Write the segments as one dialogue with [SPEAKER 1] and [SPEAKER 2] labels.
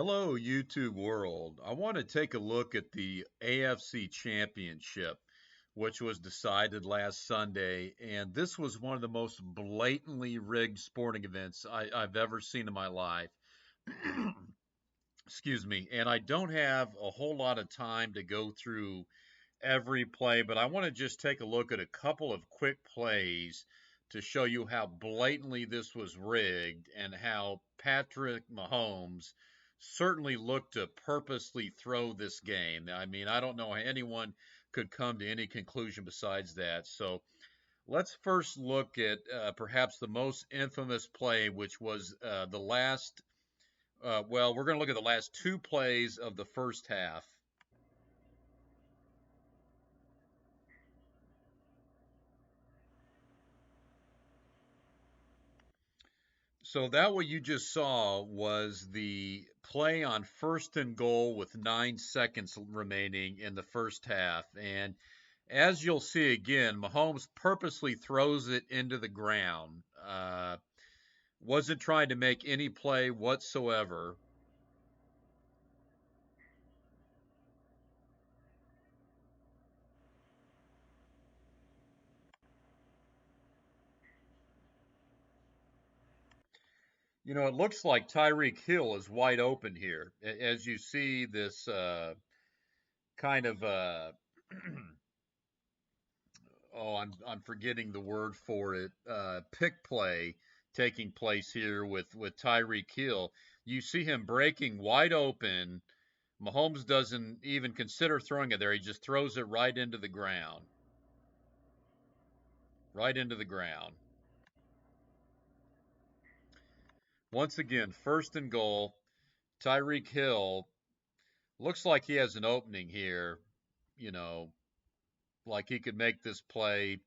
[SPEAKER 1] Hello, YouTube world. I want to take a look at the AFC Championship, which was decided last Sunday. And this was one of the most blatantly rigged sporting events I've ever seen in my life. Excuse me. And I don't have a whole lot of time to go through every play, but I want to just take a look at a couple of quick plays to show you how blatantly this was rigged and how Patrick Mahomes certainly looked to purposely throw this game. I mean, I don't know how anyone could come to any conclusion besides that. So let's first look at perhaps the most infamous play, which was the last. Well, we're going to look at the last two plays of the first half. So that what you just saw was the play on first and goal with 9 seconds remaining in the first half. And as you'll see again, Mahomes purposely throws it into the ground. Wasn't trying to make any play whatsoever. You know, it looks like Tyreek Hill is wide open here. As you see this kind of oh, I'm forgetting the word for it. Pick play taking place here with Tyreek Hill. You see him breaking wide open. Mahomes doesn't even consider throwing it there. He just throws it right into the ground. Right into the ground. Once again, first and goal. Tyreek Hill looks like he has an opening here. You know, like he could make this play.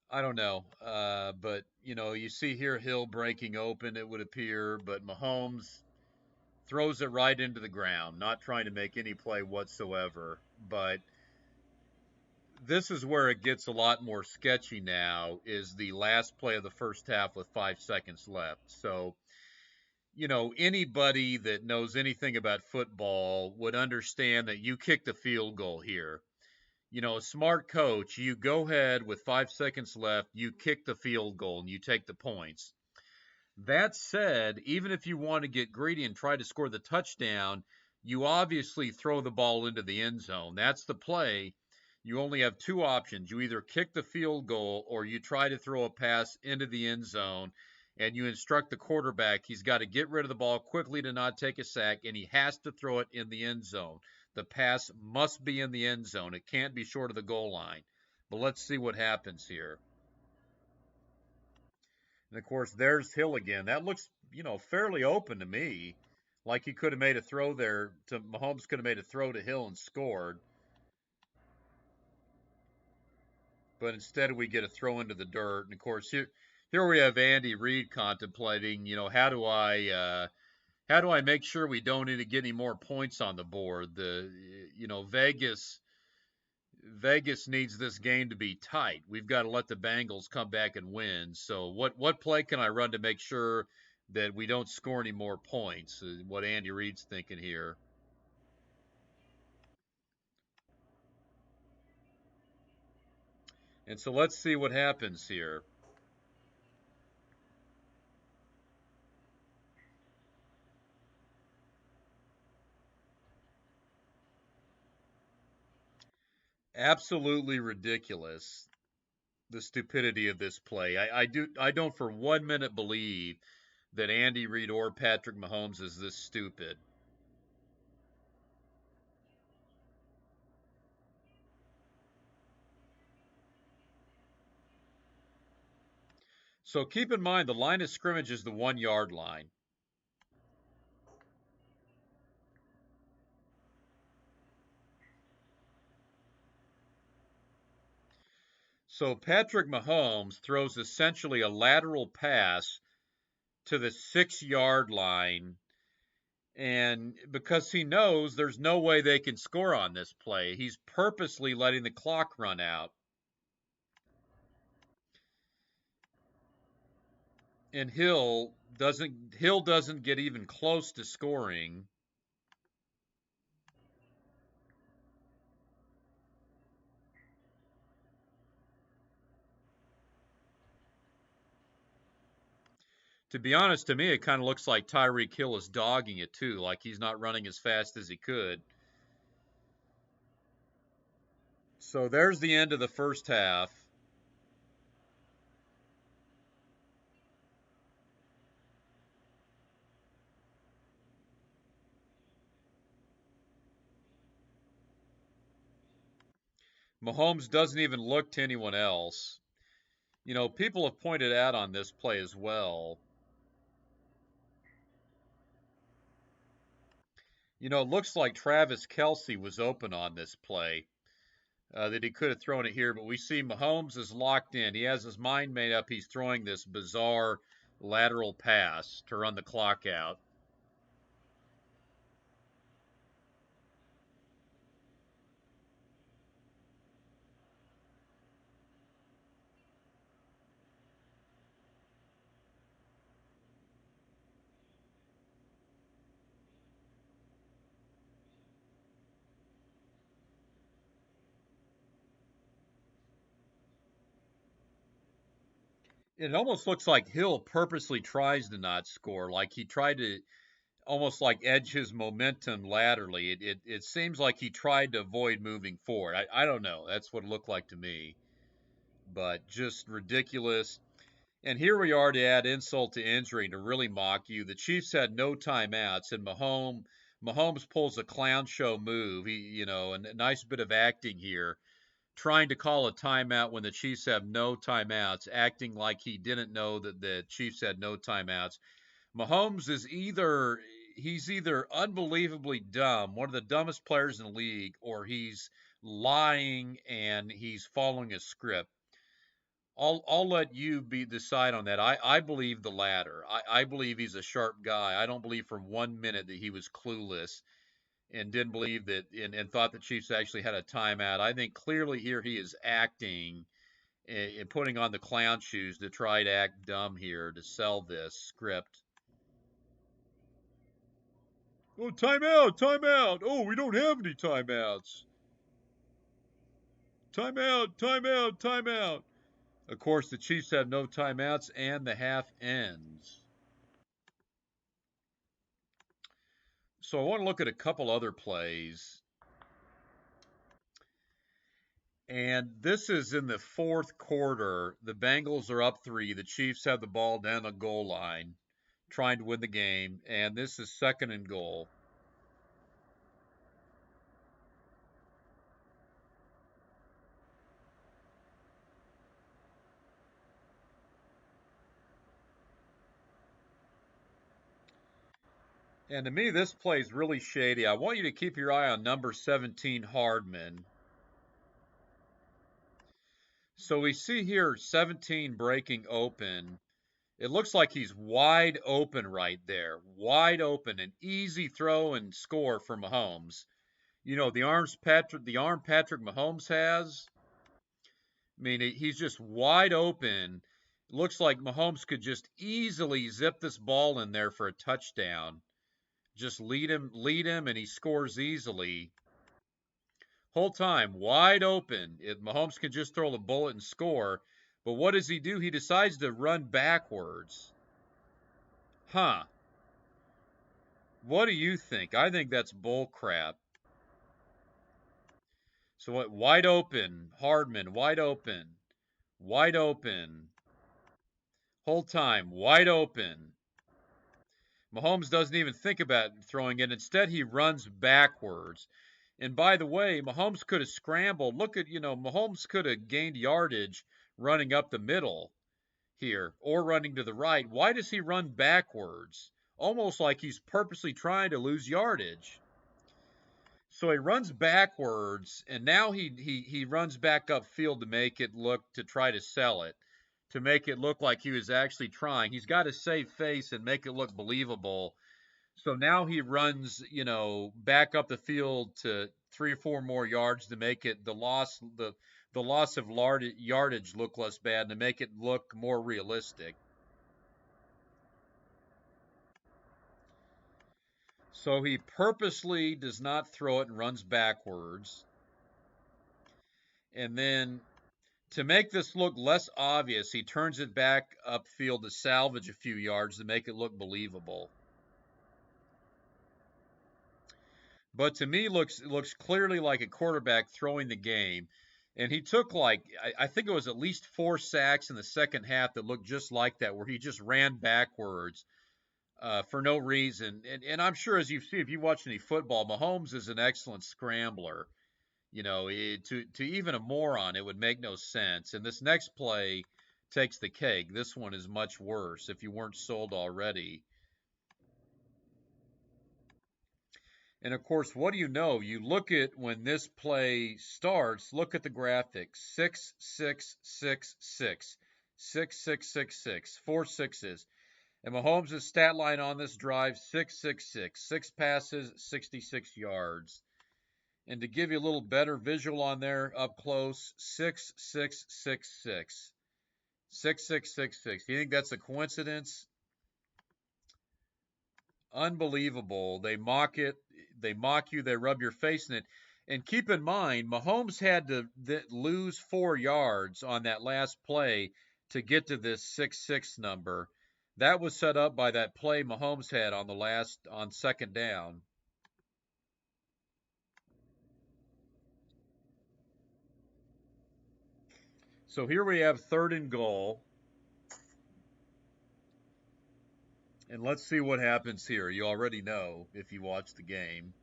[SPEAKER 1] I don't know. But, you know, you see here Hill breaking open, it would appear, but Mahomes throws it right into the ground, not trying to make any play whatsoever. But this is where it gets a lot more sketchy now, is the last play of the first half with 5 seconds left. So, you know, anybody that knows anything about football would understand that you kick the field goal here. You know, a smart coach, you go ahead with 5 seconds left, you kick the field goal, and you take the points. That said, even if you want to get greedy and try to score the touchdown, you obviously throw the ball into the end zone. That's the play. You only have two options. You either kick the field goal or you try to throw a pass into the end zone, and you instruct the quarterback he's got to get rid of the ball quickly to not take a sack, and he has to throw it in the end zone. The pass must be in the end zone. It can't be short of the goal line. But let's see what happens here. And of course, there's Hill again. That looks, you know, fairly open to me. Like he could have made a throw there to Mahomes could have made a throw to Hill and scored. But instead we get a throw into the dirt. And of course, here we have Andy Reid contemplating, you know, how do I make sure we don't need to get any more points on the board? You know, Vegas needs this game to be tight. We've got to let the Bengals come back and win. So what play can I run to make sure that we don't score any more points? What Andy Reid's thinking here. And so let's see what happens here. Absolutely ridiculous, the stupidity of this play. I don't for 1 minute believe that Andy Reid or Patrick Mahomes is this stupid. So keep in mind the line of scrimmage is the 1 yard line. So Patrick Mahomes throws essentially a lateral pass to the 6 yard line. And because he knows there's no way they can score on this play, he's purposely letting the clock run out. And Hill Doesn't Hill doesn't get even close to scoring. To be honest, to me, it kind of looks like Tyreek Hill is dogging it too, like he's not running as fast as he could. So there's the end of the first half. Mahomes doesn't even look to anyone else. You know, people have pointed out on this play as well. You know, it looks like Travis Kelce was open on this play, that he could have thrown it here, but we see Mahomes is locked in. He has his mind made up. He's throwing this bizarre lateral pass to run the clock out. It almost looks like Hill purposely tries to not score, like he tried to almost like edge his momentum laterally. It seems like he tried to avoid moving forward. I don't know. That's what it looked like to me. But just ridiculous. And here we are to add insult to injury to really mock you. The Chiefs had no timeouts, and Mahomes pulls a clown show move. A nice bit of acting here, trying to call a timeout when the Chiefs have no timeouts, acting like he didn't know that the Chiefs had no timeouts. Mahomes is either unbelievably dumb, one of the dumbest players in the league, or he's lying and he's following a script. I'll let you decide on that. I believe the latter. I believe he's a sharp guy. I don't believe for 1 minute that he was clueless and didn't believe that and thought the Chiefs actually had a timeout. I think clearly here he is acting and putting on the clown shoes to try to act dumb here to sell this script. Oh, timeout, timeout. Oh, we don't have any timeouts. Timeout, timeout, timeout. Of course, the Chiefs have no timeouts and the half ends. So I want to look at a couple other plays. And this is in the fourth quarter. The Bengals are up 3. The Chiefs have the ball down the goal line, trying to win the game. And this is second and goal. And to me, this play is really shady. I want you to keep your eye on number 17, Hardman. So we see here 17 breaking open. It looks like he's wide open right there. Wide open. An easy throw and score for Mahomes. You know, the arm Patrick Mahomes has. I mean, he's just wide open. Looks like Mahomes could just easily zip this ball in there for a touchdown. Just lead him, and he scores easily. Whole time wide open. Mahomes can just throw the bullet and score. But what does he do? He decides to run backwards. Huh. What do you think? I think that's bull crap. So what? Wide open. Hardman, wide open. Wide open. Whole time, wide open. Mahomes doesn't even think about throwing it. Instead, he runs backwards. And by the way, Mahomes could have scrambled. Mahomes could have gained yardage running up the middle here or running to the right. Why does he run backwards? Almost like he's purposely trying to lose yardage. So he runs backwards, and now he runs back upfield to make it look to try to sell it, to make it look like he was actually trying. He's got to save face and make it look believable. So now he runs, back up the field to 3 or 4 more yards to make it the loss of yardage look less bad and to make it look more realistic. So he purposely does not throw it and runs backwards. And then to make this look less obvious, he turns it back upfield to salvage a few yards to make it look believable. But to me, looks clearly like a quarterback throwing the game. And he took like I think it was at least 4 sacks in the second half that looked just like that, where he just ran backwards for no reason. And I'm sure, as you see, if you watch any football, Mahomes is an excellent scrambler. To even a moron, it would make no sense. And this next play takes the cake. This one is much worse if you weren't sold already. And of course, what do you know? You look at when this play starts, look at the graphics. 6, 6, 6, 6. 6, 6, 6, 6. 4 6s. And Mahomes' stat line on this drive, 6, 6, 6. 6 passes, 66 yards. And to give you a little better visual on there up close, 6, 6, 6, 6. 6, 6, 6, 6. Do you think that's a coincidence? Unbelievable. They mock it. They mock you. They rub your face in it. And keep in mind, Mahomes had to lose 4 yards on that last play to get to this 6 6 number. That was set up by that play Mahomes had on second down. So here we have 3rd and goal. And let's see what happens here. You already know if you watch the game.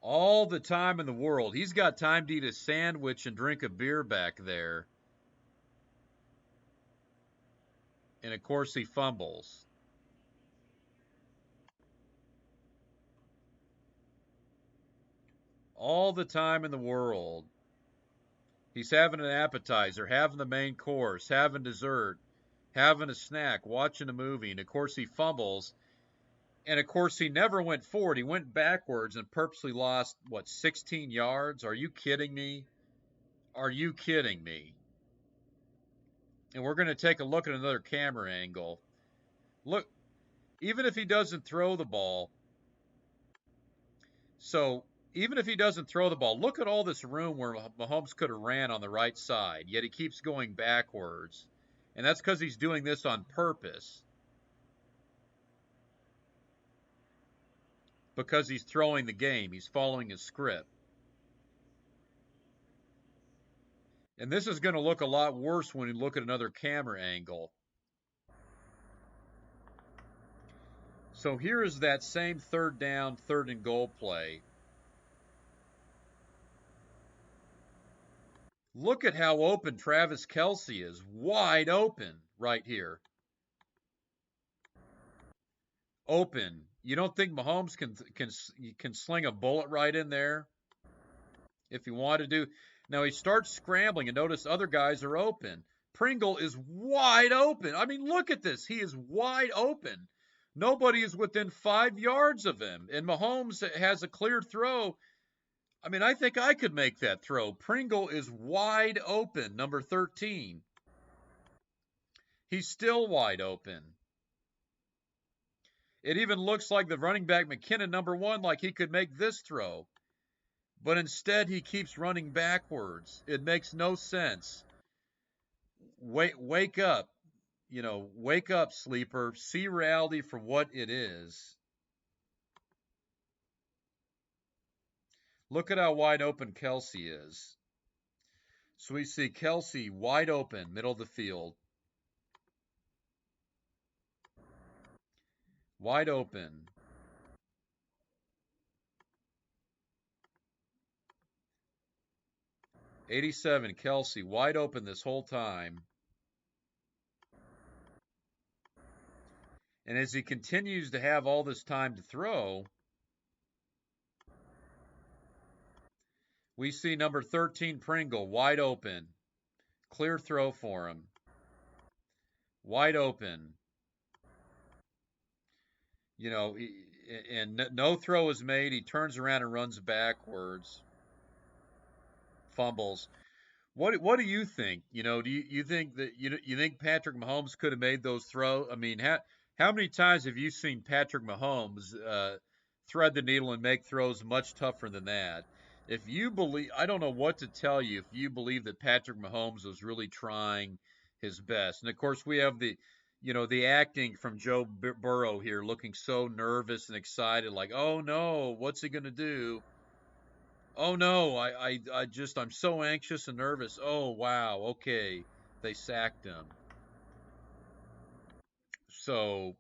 [SPEAKER 1] All the time in the world. He's got time to eat a sandwich and drink a beer back there. And of course, he fumbles. All the time in the world. He's having an appetizer, having the main course, having dessert, having a snack, watching a movie. And of course, he fumbles. And of course, he never went forward. He went backwards and purposely lost, 16 yards? Are you kidding me? Are you kidding me? And we're going to take a look at another camera angle. Look, even if he doesn't throw the ball, so even if he doesn't throw the ball, look at all this room where Mahomes could have ran on the right side, yet he keeps going backwards. And that's because he's doing this on purpose. Because he's throwing the game. He's following his script. And this is going to look a lot worse when you look at another camera angle. So here is that same 3rd down, 3rd and goal play. Look at how open Travis Kelce is. Wide open right here. Open. You don't think Mahomes can sling a bullet right in there if he wanted to? Now he starts scrambling, and notice other guys are open. Pringle is wide open. I mean, look at this. He is wide open. Nobody is within 5 yards of him, and Mahomes has a clear throw. I mean, I think I could make that throw. Pringle is wide open, number 13. He's still wide open. It even looks like the running back McKinnon, number 1, like he could make this throw. But instead, he keeps running backwards. It makes no sense. Wake up. Wake up, sleeper. See reality for what it is. Look at how wide open Kelce is. So we see Kelce wide open, middle of the field. Wide open. '87 Kelce wide open this whole time. And as he continues to have all this time to throw, we see number 13 Pringle wide open. Clear throw for him. Wide open. And no throw is made. He turns around and runs backwards. Fumbles. What do you think? Do you think that you think Patrick Mahomes could have made those throws? I mean, how many times have you seen Patrick Mahomes thread the needle and make throws much tougher than that? If you believe, I don't know what to tell you if you believe that Patrick Mahomes was really trying his best. And of course, we have the acting from Joe Burrow here, looking so nervous and excited, like, oh no, what's he gonna do? Oh no, I'm so anxious and nervous. Oh wow, okay. They sacked him. So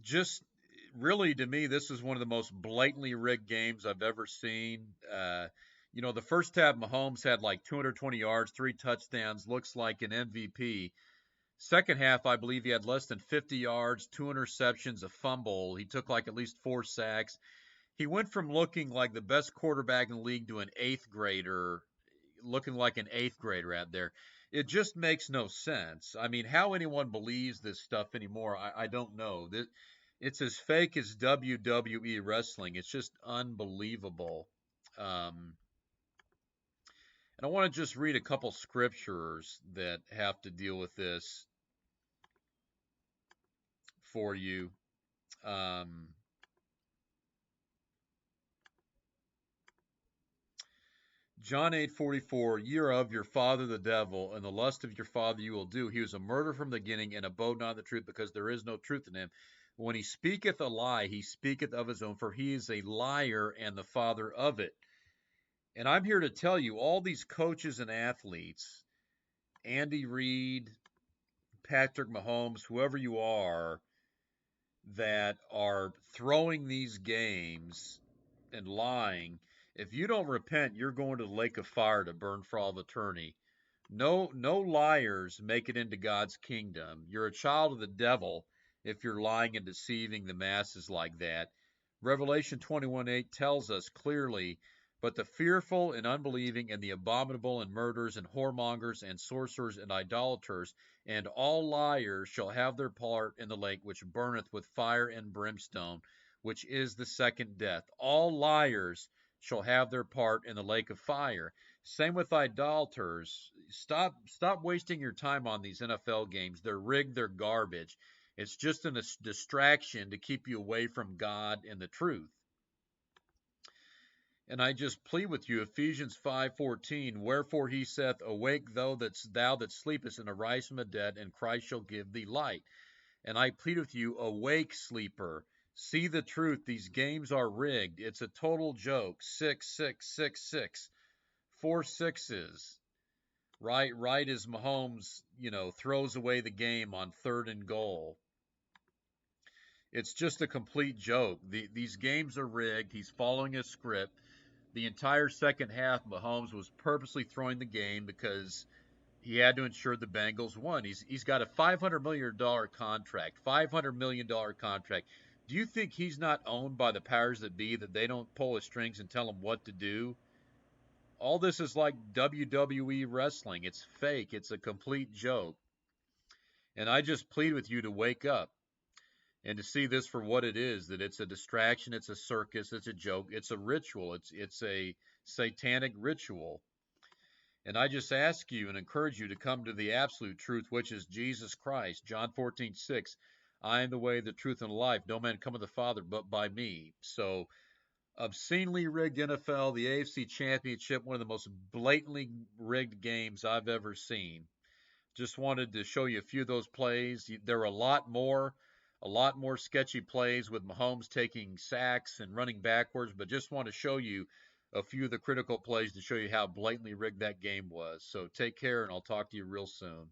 [SPEAKER 1] just really to me, this is one of the most blatantly rigged games I've ever seen. The first half Mahomes had like 220 yards, three touchdowns, looks like an MVP. Second half, I believe he had less than 50 yards, two interceptions, a fumble. He took like at least four sacks. He went from looking like the best quarterback in the league to an eighth grader, looking like an eighth grader out there. It just makes no sense. I mean, how anyone believes this stuff anymore, I don't know. It's as fake as WWE wrestling. It's just unbelievable. Um, and I want to just read a couple scriptures that have to deal with this for you. Um, John 8:44, ye are of your father the devil, and the lust of your father you will do. He was a murderer from the beginning, and abode not in the truth, because there is no truth in him. When he speaketh a lie, he speaketh of his own, for he is a liar and the father of it. And I'm here to tell you, all these coaches and athletes, Andy Reid, Patrick Mahomes, whoever you are, that are throwing these games and lying, if you don't repent, you're going to the lake of fire to burn for all eternity. No liars make it into God's kingdom. You're a child of the devil if you're lying and deceiving the masses like that. Revelation 21:8 tells us clearly, but the fearful and unbelieving and the abominable and murderers and whoremongers and sorcerers and idolaters and all liars shall have their part in the lake which burneth with fire and brimstone, which is the second death. All liars shall have their part in the lake of fire. Same with idolaters. Stop wasting your time on these NFL games. They're rigged, they're garbage. It's just a distraction to keep you away from God and the truth. And I just plead with you, Ephesians 5:14, wherefore he saith, awake thou that sleepest, and arise from the dead, and Christ shall give thee light. And I plead with you, awake, sleeper. See the truth. These games are rigged. It's a total joke. 6, 6, 6, 6. Four sixes. Right as Mahomes, throws away the game on third and goal. It's just a complete joke. These games are rigged. He's following a script. The entire second half, Mahomes was purposely throwing the game because he had to ensure the Bengals won. He's got a $500 million contract. $500 million contract. Do you think he's not owned by the powers that be, that they don't pull his strings and tell him what to do? All this is like WWE wrestling. It's fake. It's a complete joke. And I just plead with you to wake up and to see this for what it is, that it's a distraction, it's a circus, it's a joke, it's a ritual, it's a satanic ritual. And I just ask you and encourage you to come to the absolute truth, which is Jesus Christ. John 14:6. I am the way, the truth, and the life. No man cometh to the Father but by me. So obscenely rigged NFL, the AFC Championship, one of the most blatantly rigged games I've ever seen. Just wanted to show you a few of those plays. There were a lot more sketchy plays with Mahomes taking sacks and running backwards, but just want to show you a few of the critical plays to show you how blatantly rigged that game was. So take care, and I'll talk to you real soon.